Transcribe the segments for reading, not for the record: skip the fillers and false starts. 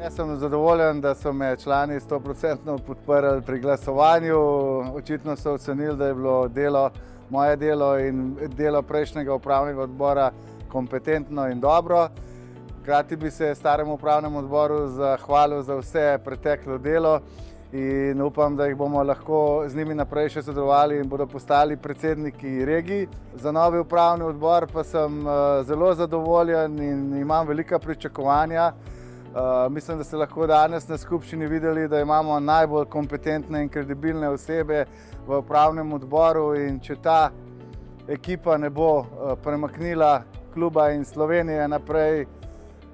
Jaz sem zadovoljen, da so me člani 100% podprli pri glasovanju. Očitno so ocenili, da je bilo delo, moje delo in delo prejšnjega upravnega odbora kompetentno in dobro. Hkrati bi se staremu upravnemu odboru zahvalil za vse preteklo delo in upam, da jih bomo lahko z njimi naprej še sodelovali in bodo postali predsedniki regij. Za novi upravni odbor pa sem zelo zadovoljen in imam velika pričakovanja. Mislim, da ste lahko danes na skupščini videli, da imamo najbolj kompetentne in kredibilne osebe v upravnem odboru in če ta ekipa ne bo premaknila kluba in Slovenije naprej,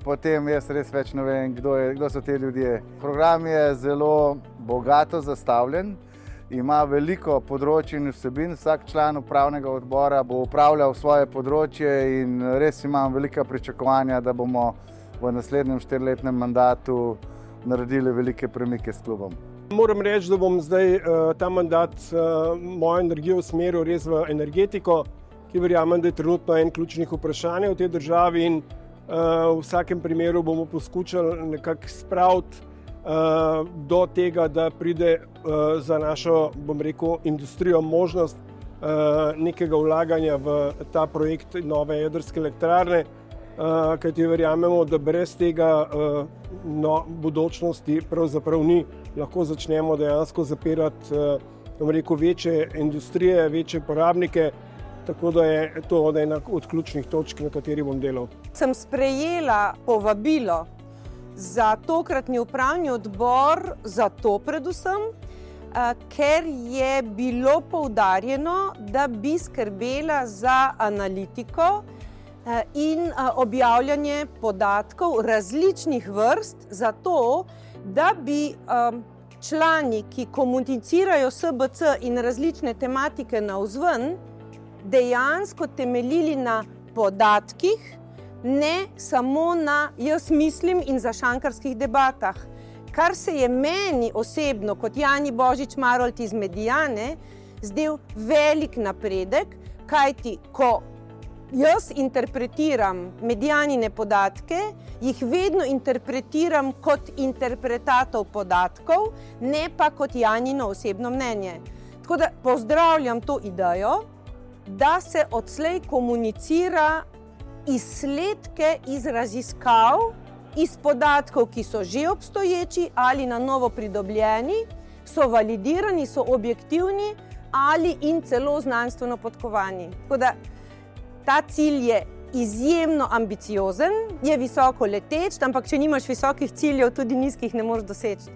potem jaz res več ne vem, kdo so ti ljudje. Program je zelo bogato zastavljen, ima veliko področij in vsebin. Vsak član upravnega odbora bo upravljal svoje področje in res imam velika pričakovanja, da bomo v naslednjem 4-letnem mandatu naredili velike premike s klubom. Moram reči, da bom zdaj ta mandat mojo energijo usmeril res v energetiko, ki verjamem, da je trenutno en ključnih vprašanj v tej državi in v vsakem primeru bomo poskušali nekako spraviti do tega, da pride za našo, bom rekel, industrijo možnost nekega vlaganja v ta projekt nove jedrske elektrarne, kajti verjamemo, da brez tega budočnosti pravzaprav ni. Lahko začnemo dejansko zapirati, bom rekel, večje industrije, večje porabnike, tako da je to ena od ključnih točk, na kateri bom delal. Sem sprejela povabilo za tokratni upravni odbor, zato predvsem, ker je bilo poudarjeno, da bi skrbela za analitiko in objavljanje podatkov različnih vrst, zato da bi člani, ki komunicirajo SBC in različne tematike navzven, dejansko temeljili na podatkih, ne samo na jaz mislim in zašankarskih debatah. Kar se je meni osebno, kot Jani Božič-Marolt iz Mediane, zdel velik napredek, kajti ko jaz interpretiram Medianine podatke, jih vedno interpretiram kot interpretator podatkov, ne pa kot Janino osebno mnenje. Tako da pozdravljam to idejo, da se odslej komunicira izsledke iz raziskav, iz podatkov, ki so že obstoječi ali na novo pridobljeni, so validirani, so objektivni ali in celo znanstveno podkovani. Tako da ta cilj je izjemno ambiciozen, je visoko leteč, ampak če nimaš visokih ciljev, tudi nizkih ne moreš doseči.